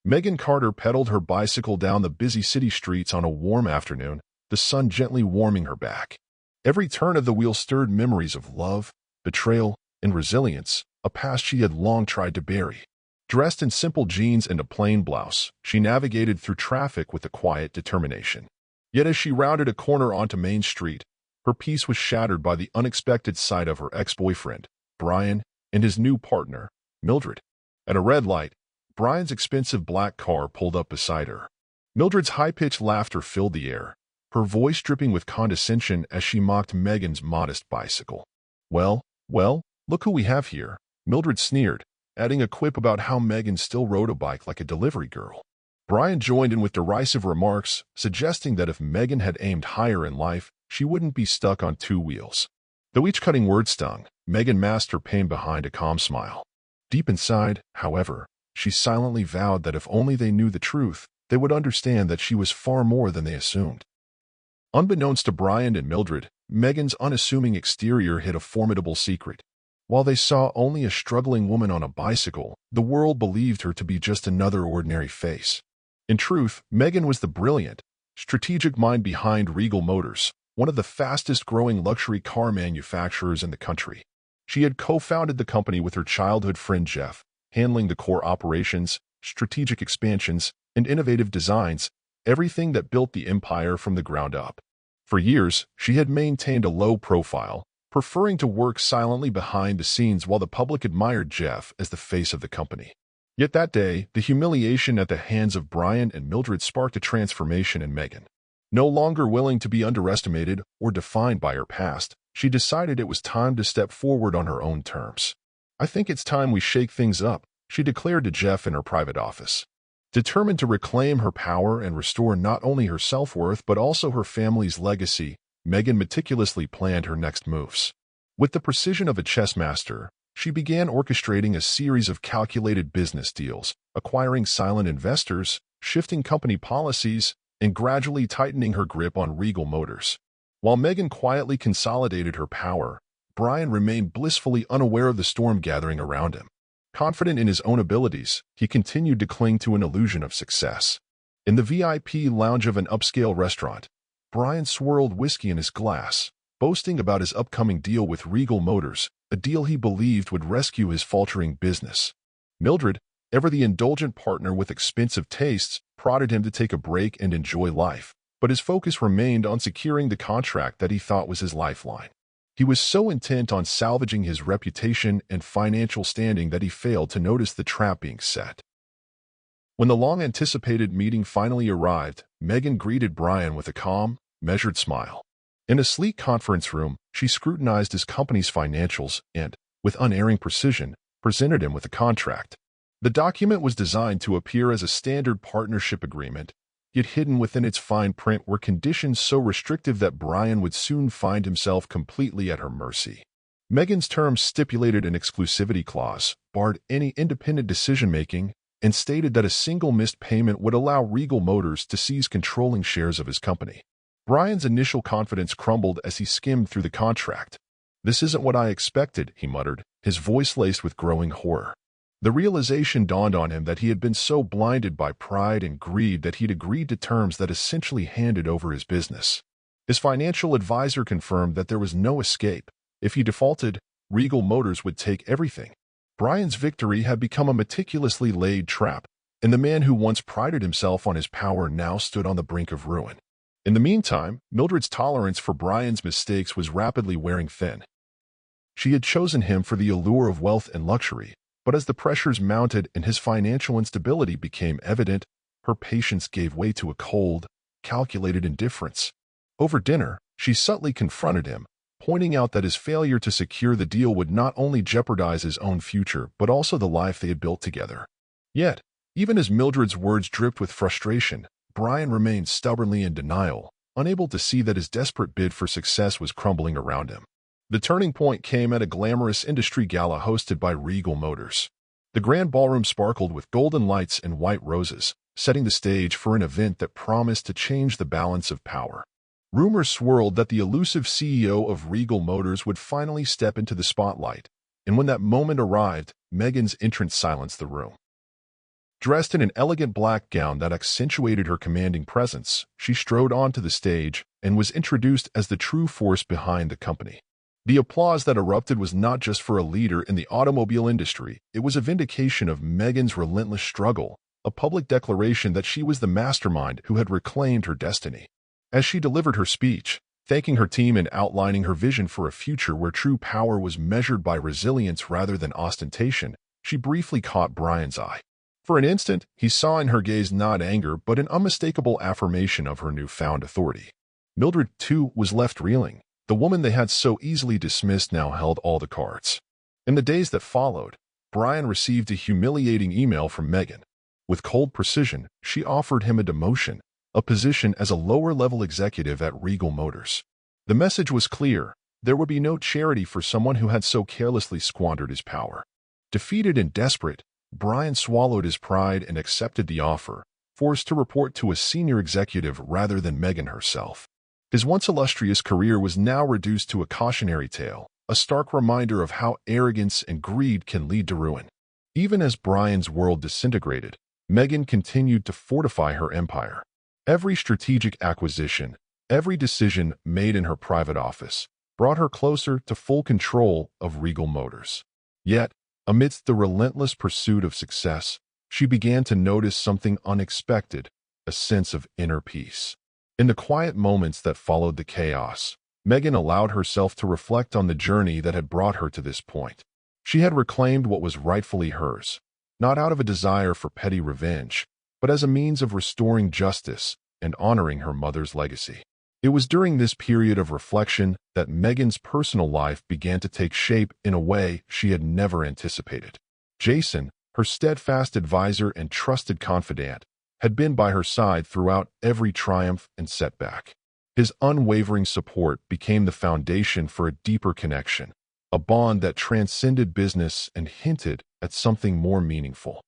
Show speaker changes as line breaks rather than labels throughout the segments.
Megan Carter pedaled her bicycle down the busy city streets on a warm afternoon, the sun gently warming her back. Every turn of the wheel stirred memories of love, betrayal, and resilience, a past she had long tried to bury. Dressed in simple jeans and a plain blouse, she navigated through traffic with a quiet determination. Yet as she rounded a corner onto Main Street, her peace was shattered by the unexpected sight of her ex-boyfriend, Brian, and his new partner, Mildred. At a red light, Brian's expensive black car pulled up beside her. Mildred's high-pitched laughter filled the air, her voice dripping with condescension as she mocked Megan's modest bicycle. Well, look who we have here," Mildred sneered, adding a quip about how Megan still rode a bike like a delivery girl. Brian joined in with derisive remarks, suggesting that if Megan had aimed higher in life, she wouldn't be stuck on two wheels. Though each cutting word stung, Megan masked her pain behind a calm smile. Deep inside, however, she silently vowed that if only they knew the truth, they would understand that she was far more than they assumed. Unbeknownst to Brian and Mildred, Megan's unassuming exterior hid a formidable secret. While they saw only a struggling woman on a bicycle, the world believed her to be just another ordinary face. In truth, Megan was the brilliant, strategic mind behind Regal Motors, one of the fastest-growing luxury car manufacturers in the country. She had co-founded the company with her childhood friend Jeff, handling the core operations, strategic expansions, and innovative designs, everything that built the empire from the ground up. For years, she had maintained a low profile, preferring to work silently behind the scenes while the public admired Jeff as the face of the company. Yet that day, the humiliation at the hands of Brian and Mildred sparked a transformation in Megan. No longer willing to be underestimated or defined by her past, she decided it was time to step forward on her own terms. "I think it's time we shake things up," she declared to Jeff in her private office. Determined to reclaim her power and restore not only her self-worth but also her family's legacy, Megan meticulously planned her next moves. With the precision of a chess master, she began orchestrating a series of calculated business deals, acquiring silent investors, shifting company policies, and gradually tightening her grip on Regal Motors. While Megan quietly consolidated her power, Brian remained blissfully unaware of the storm gathering around him. Confident in his own abilities, he continued to cling to an illusion of success. In the VIP lounge of an upscale restaurant, Brian swirled whiskey in his glass, boasting about his upcoming deal with Regal Motors, a deal he believed would rescue his faltering business. Mildred, ever the indulgent partner with expensive tastes, prodded him to take a break and enjoy life, but his focus remained on securing the contract that he thought was his lifeline. He was so intent on salvaging his reputation and financial standing that he failed to notice the trap being set. When the long-anticipated meeting finally arrived, Megan greeted Brian with a calm, measured smile. In a sleek conference room, she scrutinized his company's financials and, with unerring precision, presented him with a contract. The document was designed to appear as a standard partnership agreement, yet hidden within its fine print were conditions so restrictive that Brian would soon find himself completely at her mercy. Megan's terms stipulated an exclusivity clause, barred any independent decision-making, and stated that a single missed payment would allow Regal Motors to seize controlling shares of his company. Brian's initial confidence crumbled as he skimmed through the contract. "This isn't what I expected," he muttered, his voice laced with growing horror. The realization dawned on him that he had been so blinded by pride and greed that he'd agreed to terms that essentially handed over his business. His financial advisor confirmed that there was no escape. If he defaulted, Regal Motors would take everything. Brian's victory had become a meticulously laid trap, and the man who once prided himself on his power now stood on the brink of ruin. In the meantime, Mildred's tolerance for Brian's mistakes was rapidly wearing thin. She had chosen him for the allure of wealth and luxury, but as the pressures mounted and his financial instability became evident, her patience gave way to a cold, calculated indifference. Over dinner, she subtly confronted him, pointing out that his failure to secure the deal would not only jeopardize his own future but also the life they had built together. Yet, even as Mildred's words dripped with frustration, Brian remained stubbornly in denial, unable to see that his desperate bid for success was crumbling around him. The turning point came at a glamorous industry gala hosted by Regal Motors. The grand ballroom sparkled with golden lights and white roses, setting the stage for an event that promised to change the balance of power. Rumors swirled that the elusive CEO of Regal Motors would finally step into the spotlight, and when that moment arrived, Megan's entrance silenced the room. Dressed in an elegant black gown that accentuated her commanding presence, she strode onto the stage and was introduced as the true force behind the company. The applause that erupted was not just for a leader in the automobile industry, it was a vindication of Megan's relentless struggle, a public declaration that she was the mastermind who had reclaimed her destiny. As she delivered her speech, thanking her team and outlining her vision for a future where true power was measured by resilience rather than ostentation, she briefly caught Brian's eye. For an instant, he saw in her gaze not anger but an unmistakable affirmation of her newfound authority. Mildred, too, was left reeling. The woman they had so easily dismissed now held all the cards. In the days that followed, Brian received a humiliating email from Megan. With cold precision, she offered him a demotion, a position as a lower-level executive at Regal Motors. The message was clear: there would be no charity for someone who had so carelessly squandered his power. Defeated and desperate, Brian swallowed his pride and accepted the offer, forced to report to a senior executive rather than Megan herself. His once illustrious career was now reduced to a cautionary tale, a stark reminder of how arrogance and greed can lead to ruin. Even as Brian's world disintegrated, Megan continued to fortify her empire. Every strategic acquisition, every decision made in her private office, brought her closer to full control of Regal Motors. Yet, amidst the relentless pursuit of success, she began to notice something unexpected, a sense of inner peace. In the quiet moments that followed the chaos, Megan allowed herself to reflect on the journey that had brought her to this point. She had reclaimed what was rightfully hers, not out of a desire for petty revenge, but as a means of restoring justice and honoring her mother's legacy. It was during this period of reflection that Megan's personal life began to take shape in a way she had never anticipated. Jason, her steadfast advisor and trusted confidant, had been by her side throughout every triumph and setback. His unwavering support became the foundation for a deeper connection, a bond that transcended business and hinted at something more meaningful.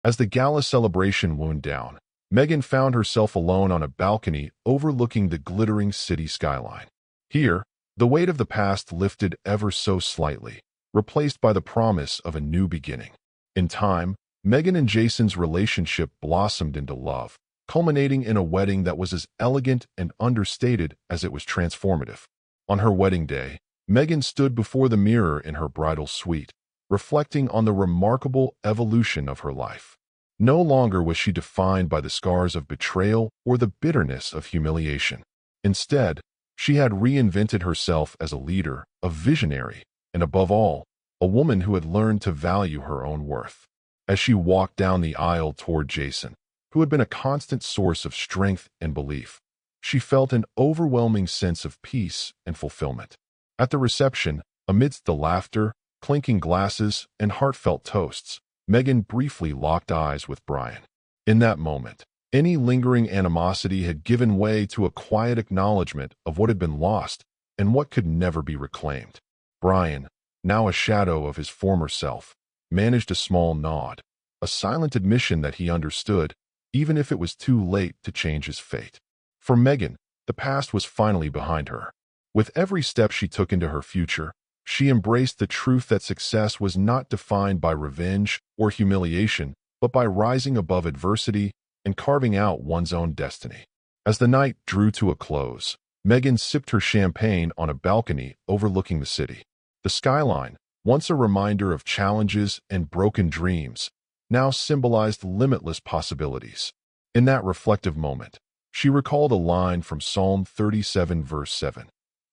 As the gala celebration wound down, Megan found herself alone on a balcony overlooking the glittering city skyline. Here, the weight of the past lifted ever so slightly, replaced by the promise of a new beginning. In time, Megan and Jason's relationship blossomed into love, culminating in a wedding that was as elegant and understated as it was transformative. On her wedding day, Megan stood before the mirror in her bridal suite, reflecting on the remarkable evolution of her life. No longer was she defined by the scars of betrayal or the bitterness of humiliation. Instead, she had reinvented herself as a leader, a visionary, and above all, a woman who had learned to value her own worth. As she walked down the aisle toward Jason, who had been a constant source of strength and belief, she felt an overwhelming sense of peace and fulfillment. At the reception, amidst the laughter, clinking glasses, and heartfelt toasts, Megan briefly locked eyes with Brian. In that moment, any lingering animosity had given way to a quiet acknowledgement of what had been lost and what could never be reclaimed. Brian, now a shadow of his former self, managed a small nod, a silent admission that he understood, even if it was too late to change his fate. For Megan, the past was finally behind her. With every step she took into her future, she embraced the truth that success was not defined by revenge or humiliation, but by rising above adversity and carving out one's own destiny. As the night drew to a close, Megan sipped her champagne on a balcony overlooking the city. The skyline, once a reminder of challenges and broken dreams, now symbolized limitless possibilities. In that reflective moment, she recalled a line from Psalm 37 verse 7.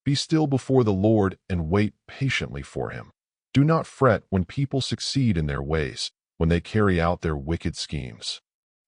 Be still before the Lord and wait patiently for him. Do not fret when people succeed in their ways, when they carry out their wicked schemes.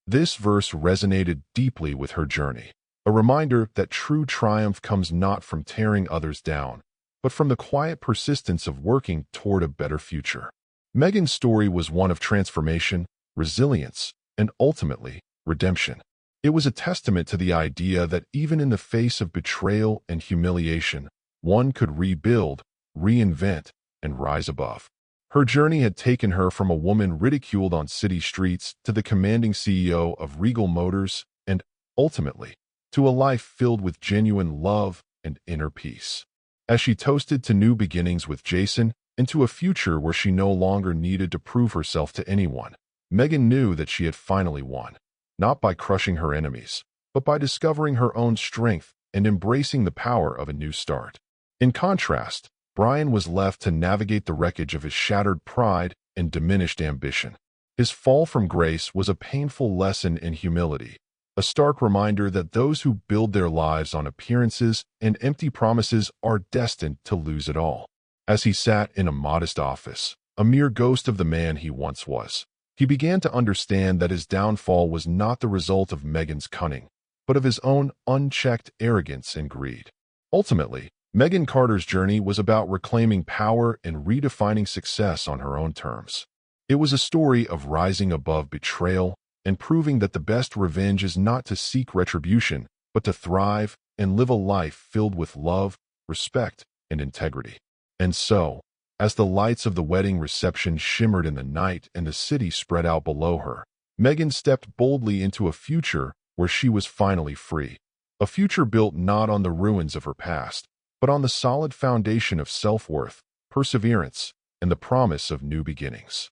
This verse resonated deeply with her journey, a reminder that true triumph comes not from tearing others down, but from the quiet persistence of working toward a better future. Megan's story was one of transformation, resilience, and ultimately, redemption. It was a testament to the idea that even in the face of betrayal and humiliation, one could rebuild, reinvent, and rise above. Her journey had taken her from a woman ridiculed on city streets to the commanding CEO of Regal Motors and, ultimately, to a life filled with genuine love and inner peace. As she toasted to new beginnings with Jason and to a future where she no longer needed to prove herself to anyone, Megan knew that she had finally won, not by crushing her enemies, but by discovering her own strength and embracing the power of a new start. In contrast, Brian was left to navigate the wreckage of his shattered pride and diminished ambition. His fall from grace was a painful lesson in humility, a stark reminder that those who build their lives on appearances and empty promises are destined to lose it all. As he sat in a modest office, a mere ghost of the man he once was, he began to understand that his downfall was not the result of Megan's cunning, but of his own unchecked arrogance and greed. Ultimately, Megan Carter's journey was about reclaiming power and redefining success on her own terms. It was a story of rising above betrayal and proving that the best revenge is not to seek retribution, but to thrive and live a life filled with love, respect, and integrity. And so, as the lights of the wedding reception shimmered in the night and the city spread out below her, Megan stepped boldly into a future where she was finally free. A future built not on the ruins of her past, but on the solid foundation of self-worth, perseverance, and the promise of new beginnings.